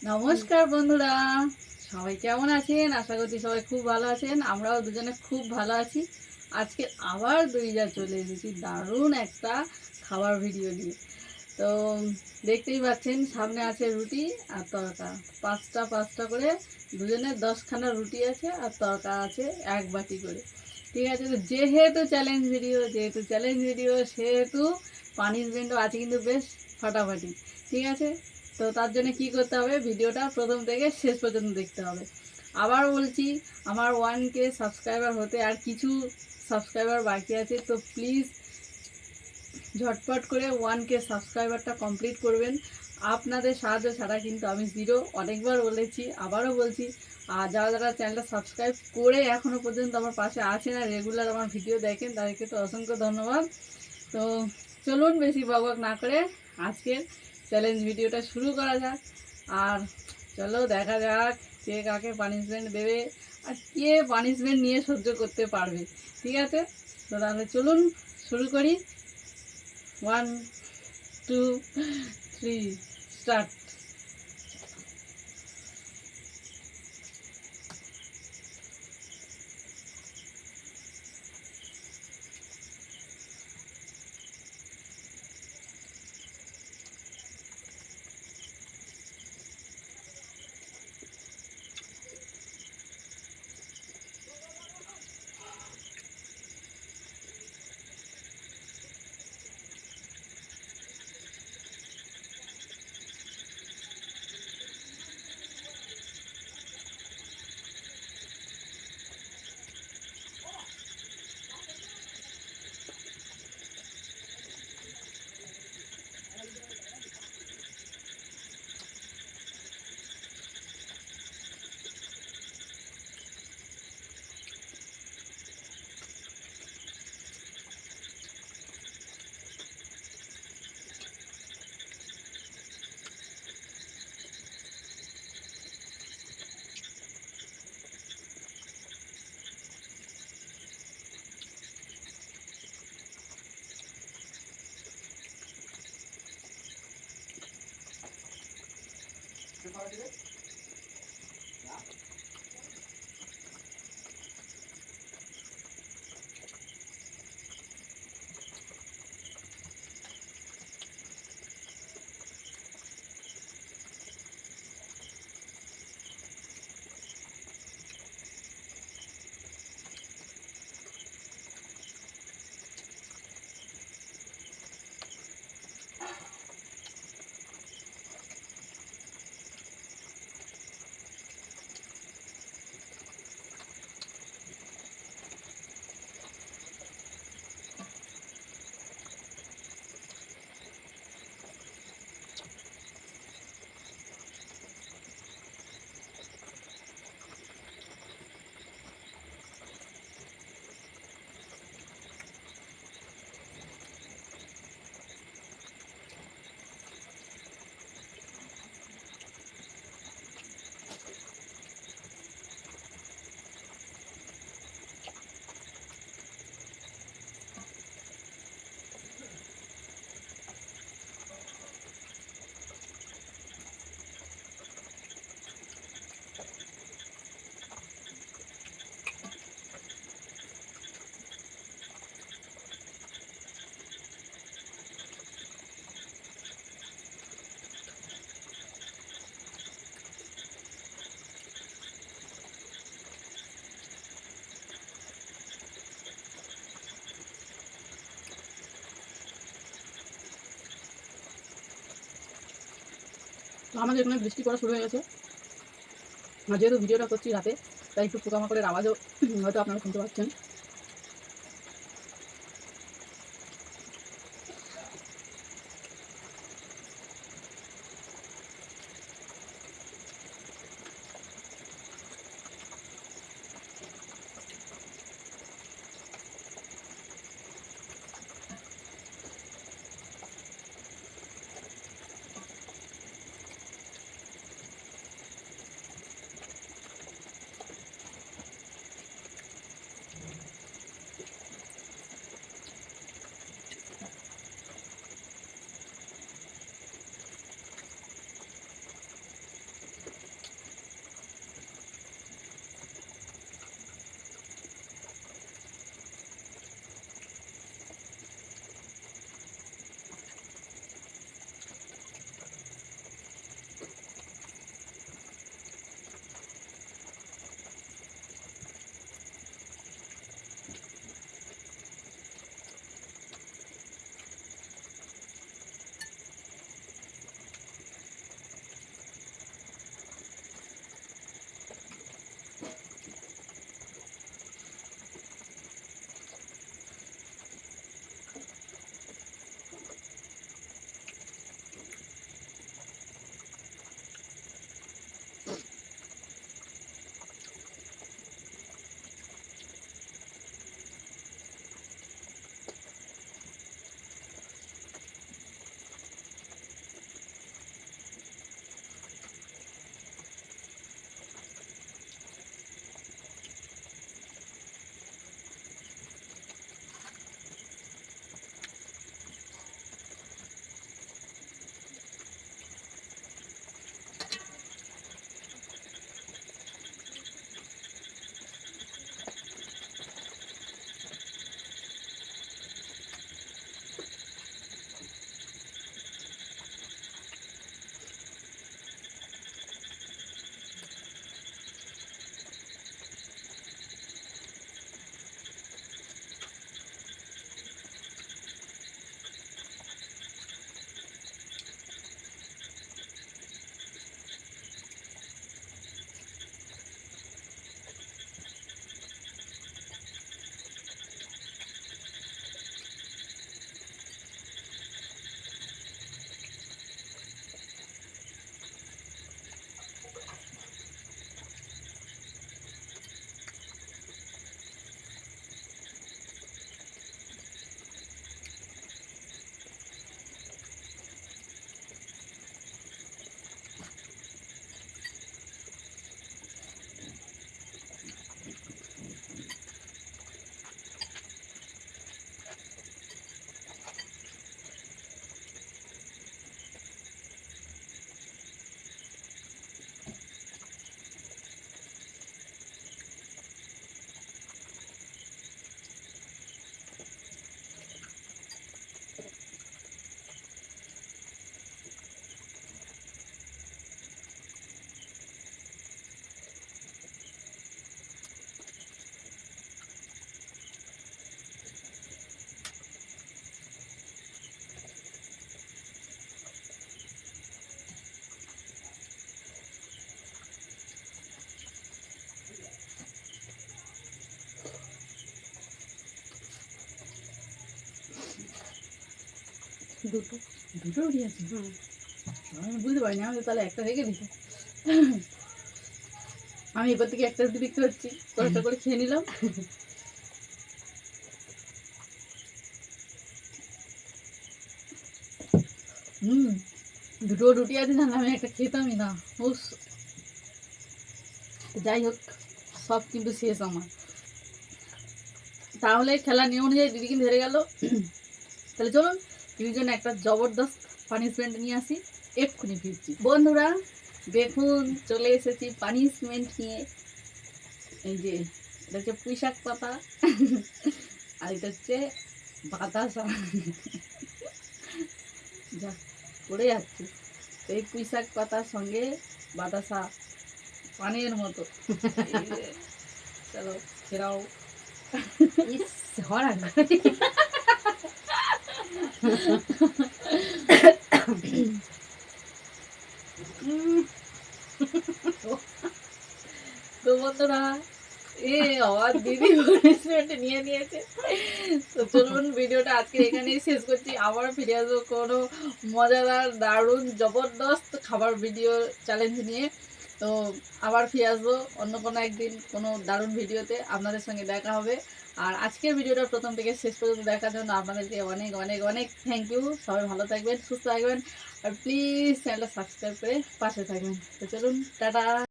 নমস্কার বন্ধুরা, সবাই কেমন আছেন? আশা করছি সবাই খুব ভালো আছেন। আমরাও দুজনে খুব ভালো আছি। আজকে আবার দুইজা চলে এসেছি দারুণ একটা খাবার ভিডিও নিয়ে। তো দেখতেই পাচ্ছেন সামনে আছে রুটি আর তড়কা, পাঁচটা পাঁচটা করে, দুজনের 10খানা রুটি আছে আর তড়কা আছে 1 বাটি করে। ঠিক আছে, তো যেহেতু চ্যালেঞ্জ ভিডিও সেহেতু পানিশমেন্টও আছে কিন্তু বেশ ফাটাফাটি। ঠিক আছে, তো তার জন্য কি করতে হবে, ভিডিওটা প্রথম থেকে শেষ পর্যন্ত দেখতে হবে। আবার বলছি, আমার 1K সাবস্ক্রাইবার হতে আর কিছু সাবস্ক্রাইবার বাকি আছে, তো প্লিজ ঝটপট করে 1K সাবস্ক্রাইবারটা কমপ্লিট করবেন। আপনাদের সাহায্য ছাড়া কিন্তু আমি জিরো, অনেকবার বলেছি, আবারও বলছি। আর যারা যারা চ্যানেলটা সাবস্ক্রাইব করে এখনও পর্যন্ত আমার পাশে আছেন আর রেগুলার আমার ভিডিও দেখেন, তাদেরকে তো অসংখ্য ধন্যবাদ। তো চলুন বেশি বকবক না করে আজকের চ্যালেঞ্জ ভিডিওটা শুরু করা যাক। আর চলো দেখা যাক কে কাকে পানিশমেন্ট দেবে আর কে পানিশমেন্ট নিয়ে সহ্য করতে পারবে। ঠিক আছে, তো তাহলে চলুন শুরু করি। 1, 2, 3, স্টার্ট। তো আমাদের এখানে বৃষ্টি পড়া শুরু হয়ে গেছে। আর যেহেতু ভিডিওটা করছি রাতে, তাই একটু পোকামাকড়ের আওয়াজও হয়তো আপনারা শুনতে পাচ্ছেন। দুটো। দুটো রুটি আছে? হুম। আমি বুঝতে পারিনি, আমি তো তাহলে একটা রেখে দিত। আমি এবার থেকে একটা রুটি দেখতে পাচ্ছি, কষ্ট করে খেয়ে নিলাম। হুম, দুটো রুটি আছে জানলে আমি একটা খেতামই না। উফ, যাই হোক, সব কিন্তু শেষ আমার। তাহলে খেলা নিয়ম অনুযায়ী দিদি কিন্তু হেরে গেল। তাহলে চলুন দিদির জন্য একটা জবরদস্ত পানিশমেন্ট নিয়ে আসি, এক্ষুনি ফিরছি। বন্ধুরা দেখুন চলে এসেছি পানিশমেন্ট নিয়ে। এই যে এটা হচ্ছে পুঁইশাক পাতা, আর এটা হচ্ছে বাতাসা। যা পড়ে যাচ্ছে। তো এই পুঁইশাক পাতার সঙ্গে বাতাসা পানের মতো। এই যে, চলো ফেরাও। ইস, হরা তো বন্ধুরা এ আমার দিদি পানিশমেন্ট নিয়ে নিয়েছে। তো চলুন ভিডিওটা আজকে এখানেই শেষ করছি। আবার ফিরে আসবো কোনো মজাদার দারুণ জবরদস্ত খাবার ভিডিও চ্যালেঞ্জ নিয়ে। তো আবার ফিরে আসবো অন্য কোনো একদিন কোনো দারুণ ভিডিওতে, আপনাদের সঙ্গে দেখা হবে। আর আজকের ভিডিওটা প্রথম থেকে শেষ পর্যন্ত দেখার জন্য আপনাদেরকে অনেক অনেক অনেক থ্যাংক ইউ। সবাই ভালো থাকবেন, সুস্থ থাকবেন, আর প্লিজ চ্যানেলটা সাবস্ক্রাইব করে পাশে থাকবেন। তো চলুন টাটা।